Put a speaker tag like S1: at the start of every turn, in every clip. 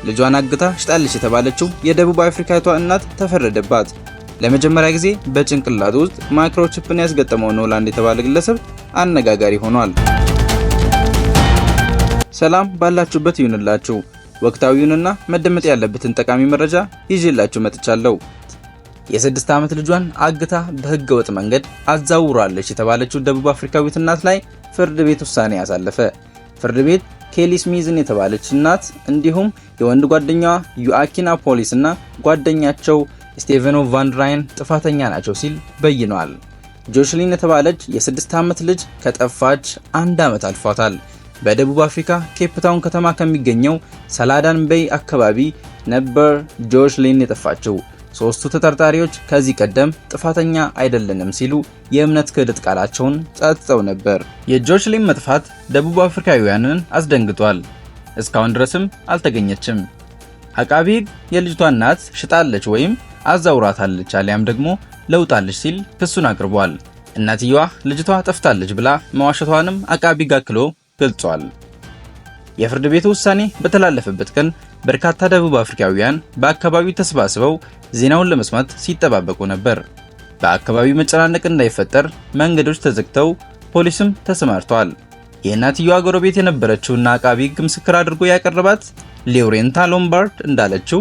S1: ልጇን አግታ ሽጣለች የተባለችው የደቡብ አፍሪካዊቷ እናት ተፈረደባት። ለመጀመሪያ ጊዜ በጭንቅላቱ ውስጥ ማይክሮቺፕን ያስገጠመው ኖላንድ የተባለ ግለሰብ አነጋጋሪ ሆኗል። ሰላም ባላችሁበት ይሁንላችሁ። ወቅታዊውንና መደመጥ ያለበትን ጠቃሚ መረጃ ይዤላችሁ መጥቻለሁ። የ6 ዓመት ልጇን አግታ በህገ ወጥ መንገድ አዛውራለች የተባለችው ደቡብ አፍሪካዊት እናት ላይ ፍርድ ቤት ውሳኔ ያሳለፈ። ፍርድ ቤት ኬሊ ስሚዝን የተባለች እናት እንዲሁም የወንድ ጓደኛዋ ዩአኪና ፖሊስና ጓደኛቸው ስቴቨኖ ቫንድራይን ጥፋተኛ ናቸው ሲል በይኗል። ጆሽሊን የተባለች የ6 ዓመት ልጅ ከጠፋች 1 ዓመት አልፏታል። በደቡብ አፍሪካ ኬፕ ታውን ከተማ ከሚገኘው ሰላዳን ቤይ አካባቢ ነበር ጆሽሊን የጠፋችው። ሶስቱ ተጠርጣሪዎች ከዚህ ቀደም ጥፋተኛ አይደለንም ሲሉ የእምነት ክህደት ቃላቸውን ጸጥተው ነበር። የጆሽሊን መጥፋት ደቡብ አፍሪካውያንን አስደንግጧል። እስካሁን ድረስም አልተገኘችም። አቃቤ ሕግ የልጅቷ እናት ሽጣለች ወይም አዛውራታለች አሊያም ደግሞ ለውጣለች ሲል ክሱን አቅርቧል። እናትየዋ ልጅቷ ጠፍታለች ብላ መዋሸቷንም አቃቤ ሕግ አክሎ ገልጿል። የፍርድ ቤቱ ውሳኔ በተላለፈበት ቀን በርካታ ደቡብ አፍሪካውያን በአካባቢው ተሰባስበው ዜናውን ለመስማት ሲጠባበቁ ነበር። በአካባቢው መጨናነቅ እንዳይፈጠር መንገዶች ተዘግተው ፖሊስም ተሰማርቷል። የእናትየዋ ጎረቤት የነበረችውና አቃቤ ሕግ ምስክር አድርጎ ያቀረባት ሌውሬንታ ሎምባርድ እንዳለችው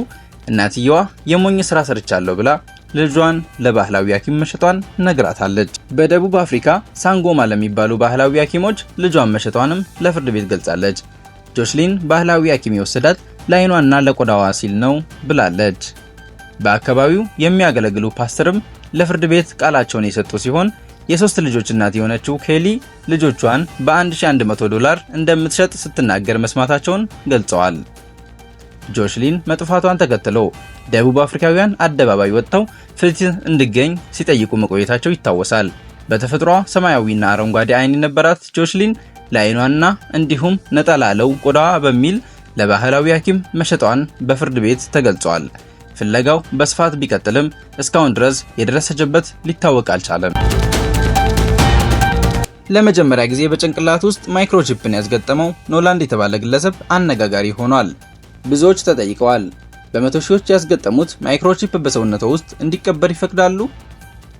S1: እናትየዋ የሞኝ ስራ ሰርቻለሁ ብላ ልጇን ለባህላዊ ሐኪም መሸጧን ነግራታለች። በደቡብ አፍሪካ ሳንጎማ ለሚባሉ ባህላዊ ሐኪሞች ልጇን መሸጧንም ለፍርድ ቤት ገልጻለች። ጆሽሊን ባህላዊ ሐኪም የወሰዳት ለዓይኗና ለቆዳዋ ሲል ነው ብላለች። በአካባቢው የሚያገለግሉ ፓስተርም ለፍርድ ቤት ቃላቸውን የሰጡ ሲሆን የሶስት ልጆች እናት የሆነችው ኬሊ ልጆቿን $1100 እንደምትሸጥ ስትናገር መስማታቸውን ገልጸዋል። ጆሽሊን መጥፋቷን ተከትሎ ደቡብ አፍሪካውያን አደባባይ ወጥተው ፍትህ እንዲገኝ ሲጠይቁ መቆየታቸው ይታወሳል። በተፈጥሯ ሰማያዊና አረንጓዴ አይን የነበራት ጆሽሊን ለዓይኗና እንዲሁም ነጣ ላለው ቆዳዋ በሚል ለባህላዊ ሐኪም መሸጧን በፍርድ ቤት ተገልጿል። ፍለጋው በስፋት ቢቀጥልም እስካሁን ድረስ የደረሰችበት ሊታወቅ አልቻለም። ለመጀመሪያ ጊዜ በጭንቅላት ውስጥ ማይክሮቺፕን ያስገጠመው ኖላንድ የተባለ ግለሰብ አነጋጋሪ ሆኗል። ብዙዎች ተጠይቀዋል። በመቶ ሺዎች ያስገጠሙት ማይክሮቺፕ በሰውነቱ ውስጥ እንዲቀበር ይፈቅዳሉ?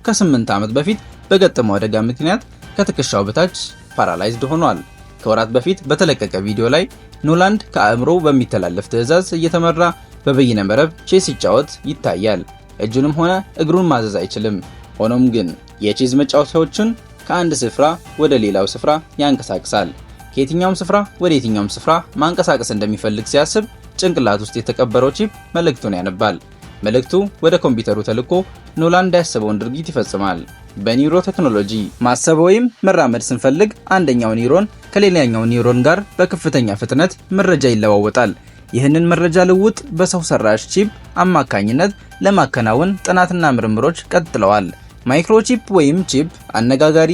S1: ከ8 ዓመት በፊት በገጠመው አደጋ ምክንያት ከትከሻው በታች ፓራላይዝድ ሆኗል። ከወራት በፊት በተለቀቀ ቪዲዮ ላይ ኖላንድ ከአእምሮ በሚተላለፍ ትዕዛዝ እየተመራ በበይነ መረብ ቼስ ሲጫወት ይታያል። እጁንም ሆነ እግሩን ማዘዝ አይችልም። ሆኖም ግን የቼዝ መጫወቻዎችን ከአንድ ስፍራ ወደ ሌላው ስፍራ ያንቀሳቅሳል። ከየትኛውም ስፍራ ወደ የትኛውም ስፍራ ማንቀሳቀስ እንደሚፈልግ ሲያስብ ጭንቅላት ውስጥ የተቀበረው ቺፕ መልእክቱን ያነባል። መልእክቱ ወደ ኮምፒውተሩ ተልኮ ኖላንድ ያሰበውን ድርጊት ይፈጽማል። በኒውሮ ቴክኖሎጂ ማሰብ ወይም መራመድ ስንፈልግ አንደኛው ኒውሮን ከሌላኛው ኒውሮን ጋር በከፍተኛ ፍጥነት መረጃ ይለዋወጣል። ይህንን መረጃ ልውውጥ በሰው ሰራሽ ቺፕ አማካኝነት ለማከናወን ጥናትና ምርምሮች ቀጥለዋል። ማይክሮቺፕ ወይም ቺፕ አነጋጋሪ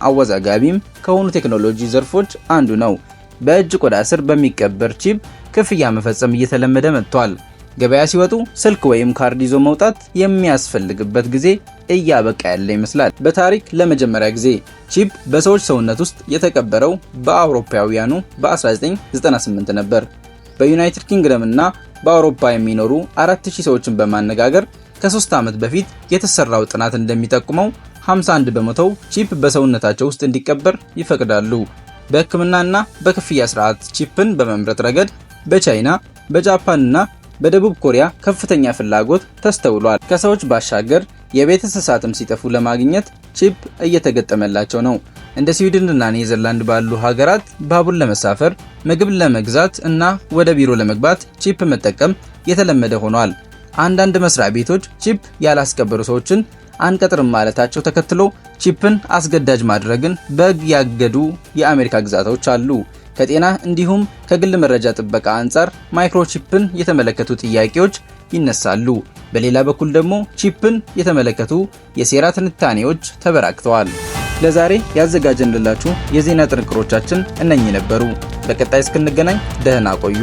S1: አወዛጋቢም ከሆኑ ቴክኖሎጂ ዘርፎች አንዱ ነው። በእጅ ቆዳ ስር በሚቀበር ቺፕ ክፍያ መፈጸም እየተለመደ መጥቷል። ገበያ ሲወጡ ስልክ ወይም ካርድ ይዞ መውጣት የሚያስፈልግበት ጊዜ እያበቃ ያለ ይመስላል። በታሪክ ለመጀመሪያ ጊዜ ቺፕ በሰዎች ሰውነት ውስጥ የተቀበረው በአውሮፓውያኑ በ1998 ነበር። በዩናይትድ ኪንግደም እና በአውሮፓ የሚኖሩ 4000 ሰዎችን በማነጋገር ከ3 ዓመት በፊት የተሰራው ጥናት እንደሚጠቁመው 51 በመቶው ቺፕ በሰውነታቸው ውስጥ እንዲቀበር ይፈቅዳሉ። በሕክምናና በክፍያ ስርዓት ቺፕን በመምረጥ ረገድ በቻይና፣ በጃፓንና በደቡብ ኮሪያ ከፍተኛ ፍላጎት ተስተውሏል። ከሰዎች ባሻገር የቤት እንስሳትም ሲጠፉ ለማግኘት ቺፕ እየተገጠመላቸው ነው። እንደ ስዊድንና ኔዘርላንድ ባሉ ሀገራት ባቡር ለመሳፈር፣ ምግብ ለመግዛት እና ወደ ቢሮ ለመግባት ቺፕ መጠቀም የተለመደ ሆኗል። አንዳንድ መስሪያ ቤቶች ቺፕ ያላስቀበሩ ሰዎችን አንቀጥርም ማለታቸው ተከትሎ ቺፕን አስገዳጅ ማድረግን በሕግ ያገዱ የአሜሪካ ግዛቶች አሉ። ከጤና እንዲሁም ከግል መረጃ ጥበቃ አንጻር ማይክሮቺፕን የተመለከቱ ጥያቄዎች ይነሳሉ። በሌላ በኩል ደግሞ ቺፕን የተመለከቱ የሴራ ትንታኔዎች ተበራክተዋል። ለዛሬ ያዘጋጀንላችሁ የዜና ጥንቅሮቻችን እነኚህ ነበሩ። በቀጣይ እስክንገናኝ ደህና ቆዩ።